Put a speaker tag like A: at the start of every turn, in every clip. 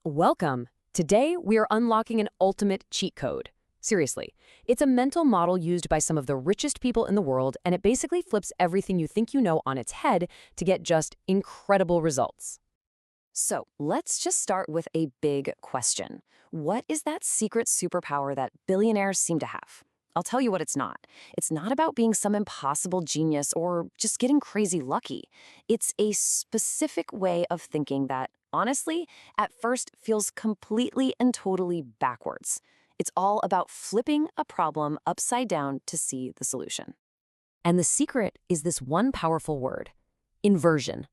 A: Welcome! Today, we are unlocking an ultimate cheat code. Seriously, it's a mental model used by some of the richest people in the world, and it basically flips everything you think you know on its head to get just incredible results.
B: So let's just start with a big question. What is that secret superpower that billionaires seem to have? I'll tell you what it's not. It's not about being some impossible genius or just getting crazy lucky. It's a specific way of thinking that, honestly, at first feels completely and totally backwards. It's all about flipping a problem upside down to see the solution.
A: And the secret is this one powerful word: inversion.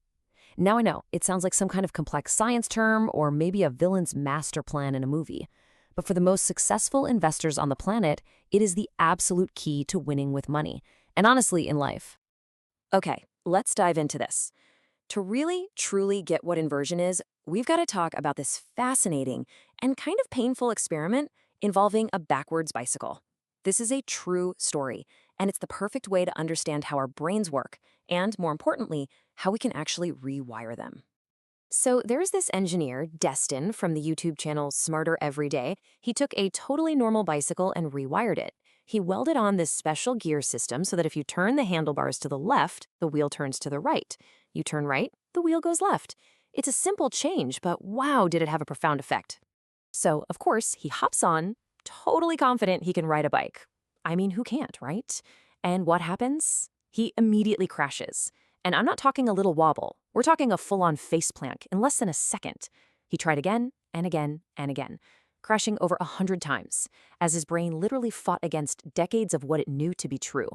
A: Now I know, it sounds like some kind of complex science term or maybe a villain's master plan in a movie. But for the most successful investors on the planet, it is the absolute key to winning with money, and honestly, in life.
B: Okay, let's dive into this. To really, truly get what inversion is, we've got to talk about this fascinating and kind of painful experiment involving a backwards bicycle. This is a true story, and it's the perfect way to understand how our brains work, and more importantly, how we can actually rewire them. So there's this engineer, Destin, from the YouTube channel Smarter Every Day. He took a totally normal bicycle and rewired it. He welded on this special gear system so that if you turn the handlebars to the left, the wheel turns to the right. You turn right, the wheel goes left. It's a simple change, but wow, did it have a profound effect. So, of course, he hops on, totally confident he can ride a bike. I mean, who can't, right? And what happens? He immediately crashes. And I'm not talking a little wobble. We're talking a full-on faceplant in less than a second. He tried again and again and again, crashing over 100 times, as his brain literally fought against decades of what it knew to be true.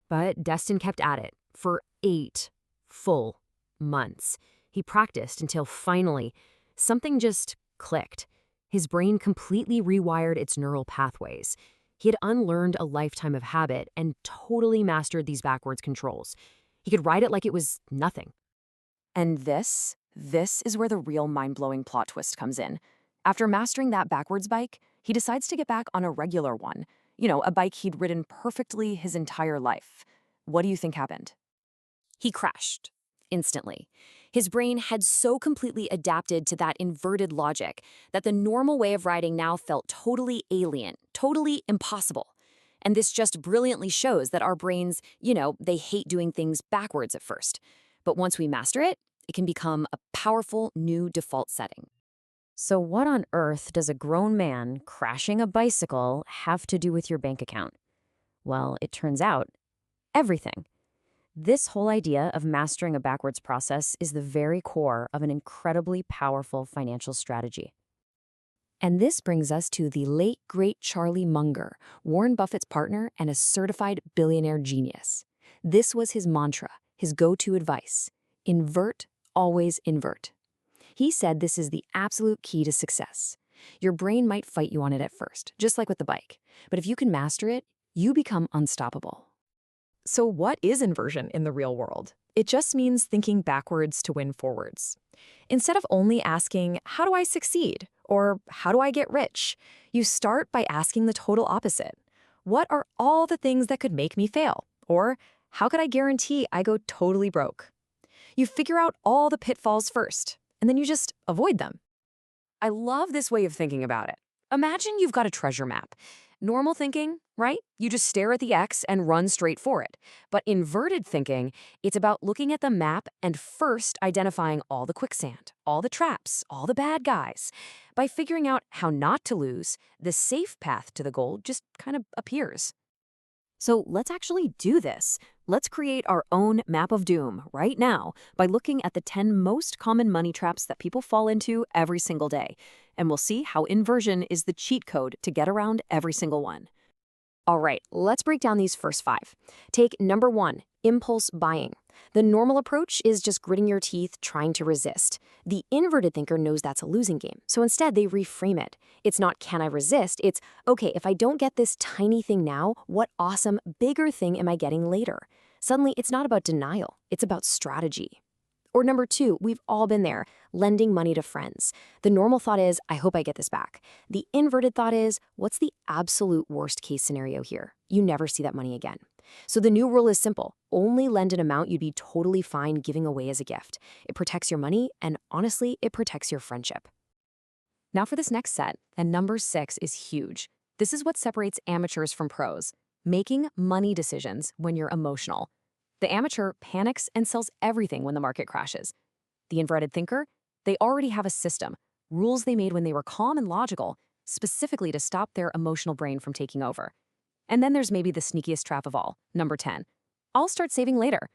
A: But Destin kept at it for 8 full months. He practiced until finally, something just clicked. His brain completely rewired its neural pathways. He had unlearned a lifetime of habit and totally mastered these backwards controls. He could ride it like it was nothing.
B: And this is where the real mind-blowing plot twist comes in. After mastering that backwards bike, he decides to get back on a regular one. You know, a bike he'd ridden perfectly his entire life. What do you think happened?
A: He crashed instantly. His brain had so completely adapted to that inverted logic that the normal way of riding now felt totally alien, totally impossible. And this just brilliantly shows that our brains, they hate doing things backwards at first. But once we master it, it can become a powerful new default setting. So what on earth does a grown man crashing a bicycle have to do with your bank account? Well, it turns out, everything. This whole idea of mastering a backwards process is the very core of an incredibly powerful financial strategy. And this brings us to the late, great Charlie Munger, Warren Buffett's partner and a certified billionaire genius. This was his mantra, his go-to advice: invert, always invert. He said this is the absolute key to success. Your brain might fight you on it at first, just like with the bike. But if you can master it, you become unstoppable.
C: So what is inversion in the real world? It just means thinking backwards to win forwards. Instead of only asking, how do I succeed? Or how do I get rich? You start by asking the total opposite. What are all the things that could make me fail? Or how could I guarantee I go totally broke? You figure out all the pitfalls first, and then you just avoid them.
B: I love this way of thinking about it. Imagine you've got a treasure map. Normal thinking, right? You just stare at the X and run straight for it. But inverted thinking, it's about looking at the map and first identifying all the quicksand, all the traps, all the bad guys. By figuring out how not to lose, the safe path to the goal just kind of appears.
A: So let's actually do this. Let's create our own map of doom right now by looking at the 10 most common money traps that people fall into every single day. And we'll see how inversion is the cheat code to get around every single one. All right, let's break down these first 5. Take number 1, impulse buying. The normal approach is just gritting your teeth, trying to resist. The inverted thinker knows that's a losing game, so instead they reframe it. It's not, can I resist? It's, okay, if I don't get this tiny thing now, what awesome, bigger thing am I getting later? Suddenly, it's not about denial, it's about strategy. Or number 2, we've all been there, lending money to friends. The normal thought is, I hope I get this back. The inverted thought is, what's the absolute worst case scenario here? You never see that money again. So the new rule is simple. Only lend an amount you'd be totally fine giving away as a gift. It protects your money, and honestly, it protects your friendship.
B: Now for this next set, and number 6 is huge. This is what separates amateurs from pros, making money decisions when you're emotional. The amateur panics and sells everything when the market crashes. The inverted thinker, they already have a system, rules they made when they were calm and logical, specifically to stop their emotional brain from taking over. And then there's maybe the sneakiest trap of all, number 10. I'll start saving later.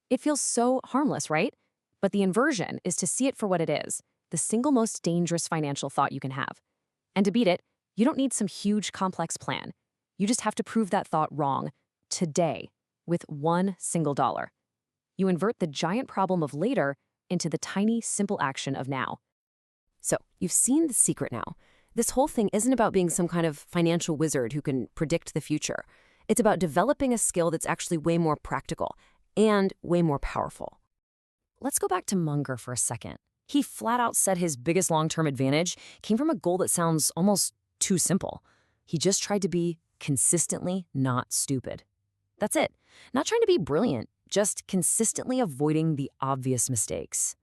B: It feels so harmless, right? But the inversion is to see it for what it is, the single most dangerous financial thought you can have. And to beat it, you don't need some huge complex plan. You just have to prove that thought wrong today with one single dollar. You invert the giant problem of later into the tiny, simple action of now.
A: So, you've seen the secret now. This whole thing isn't about being some kind of financial wizard who can predict the future. It's about developing a skill that's actually way more practical and way more powerful.
B: Let's go back to Munger for a second. He flat out said his biggest long-term advantage came from a goal that sounds almost too simple. He just tried to be consistently not stupid. That's it. Not trying to be brilliant, just consistently avoiding the obvious mistakes.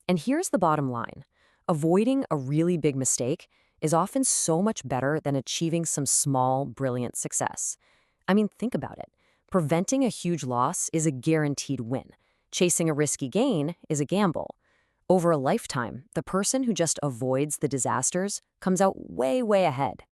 B: And here's the bottom line. Avoiding a really big mistake is often so much better than achieving some small, brilliant success. I mean, think about it. Preventing a huge loss is a guaranteed win. Chasing a risky gain is a gamble. Over a lifetime, the person who just avoids the disasters comes out way, way ahead.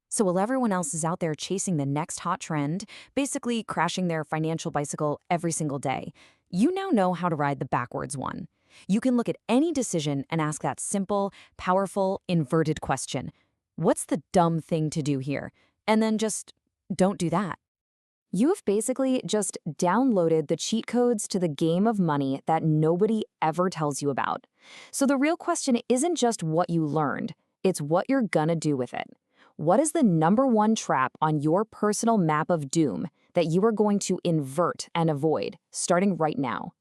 B: So while everyone else is out there chasing the next hot trend, basically crashing their financial bicycle every single day, you now know how to ride the backwards one. You can look at any decision and ask that simple, powerful, inverted question. What's the dumb thing to do here? And then just don't do that. You have basically just downloaded the cheat codes to the game of money that nobody ever tells you about. So the real question isn't just what you learned, it's what you're gonna do with it. What is the number one trap on your personal map of doom that you are going to invert and avoid starting right now?